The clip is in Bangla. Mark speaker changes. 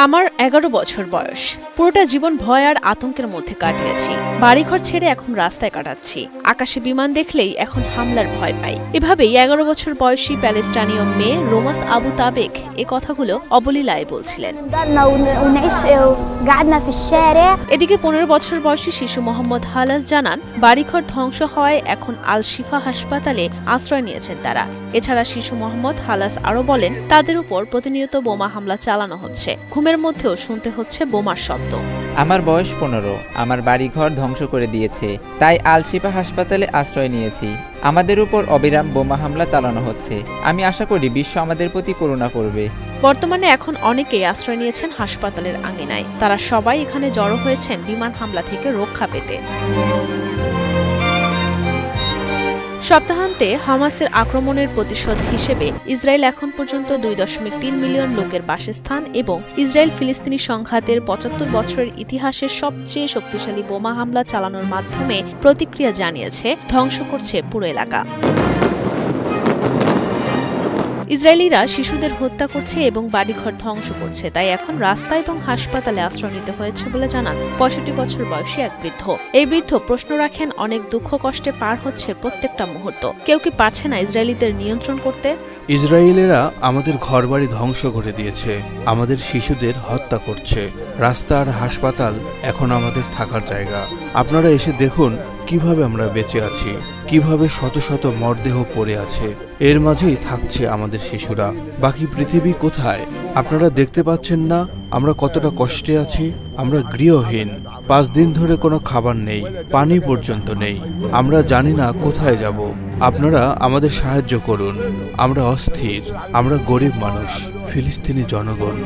Speaker 1: আমার ১১ বছর বয়স। পুরোটা জীবন ভয় আর আতঙ্কের মধ্যে কাটিয়েছি। বাড়িঘর ছেড়ে এখন রাস্তায় কাটাচ্ছি। আকাশে বিমান দেখলেই এখন হামলার ভয় পাই। এভাবেই ১১ বছর বয়সী প্যালেস্টাইনীয় মেয়ে রোমাস আবু তাবেক এ কথাগুলো অবলীলায় বলছিলেন। এদিকে ১৫ বছর বয়সী শিশু মোহাম্মদ হালাস জানান, বাড়িঘর ধ্বংস হওয়ায় এখন আল শিফা হাসপাতালে আশ্রয় নিয়েছেন তারা। এছাড়া শিশু মোহাম্মদ হালাস আরও বলেন, তাদের উপর প্রতিনিয়ত বোমা হামলা চালানো হচ্ছে। ঘুমের মধ্যেও শুনতে হচ্ছে বোমার শব্দ।
Speaker 2: আমার বয়স ১৫। আমার বাড়িঘর ধ্বংস করে দিয়েছে, তাই আল শিফা হাসপাতালে আশ্রয় নিয়েছি। আমাদের উপর অবিরাম বোমা হামলা চালানো হচ্ছে। আমি আশা করি বিশ্ব আমাদের প্রতি করুণা করবে।
Speaker 1: বর্তমানে এখন অনেকেই আশ্রয় নিয়েছেন হাসপাতালের আঙিনায়। তারা সবাই এখানে জড়ো হয়েছেন বিমান হামলা থেকে রক্ষা পেতে। সপ্তাহান্তে হামাসের আক্রমণের প্রতিশোধ হিসেবে ইসরায়েল এখন পর্যন্ত ২.৩ মিলিয়ন লোকের বাসস্থান এবং ইসরায়েল ফিলিস্তিনি সংঘাতের ৭৫ বছরের ইতিহাসের সবচেয়ে শক্তিশালী বোমা হামলা চালানোর মাধ্যমে প্রতিক্রিয়া জানিয়েছে, ধ্বংস করছে পুরো এলাকা। ইসরায়েলিরা শিশুদের হত্যা করছে এবং বাড়িঘর ধ্বংস করছে, তাই এখন রাস্তা এবং হাসপাতালে আশ্রয় নিতে হয়েছে বলে জানান ৬৫ বছর বয়সী এক বৃদ্ধ। এই বৃদ্ধ প্রশ্ন রাখেন, অনেক দুঃখ কষ্টে পার হচ্ছে প্রত্যেকটা মুহূর্ত। কেউ কি পারছে না ইসরায়েলিদের নিয়ন্ত্রণ করতে?
Speaker 3: ইসরায়েলেরা আমাদের ঘরবাড়ি ধ্বংস করে দিয়েছে, আমাদের শিশুদের হত্যা করছে। রাস্তা আর হাসপাতাল এখন আমাদের থাকার জায়গা। আপনারা এসে দেখুন কিভাবে আমরা বেঁচে আছি, কিভাবে শত শত মরদেহ পড়ে আছে। এর মাঝেই থাকছে আমাদের শিশুরা। বাকি পৃথিবী কোথায়? আপনারা দেখতে পাচ্ছেন না আমরা কতটা কষ্টে আছি? আমরা গৃহহীন। ৫ দিন ধরে কোনো খাবার নেই, পানি পর্যন্ত নেই। আমরা জানি না কোথায় যাব। আপনারা আমাদের সাহায্য করুন। আমরা অস্থির, আমরা গরিব মানুষ, ফিলিস্তিনি জনগণ।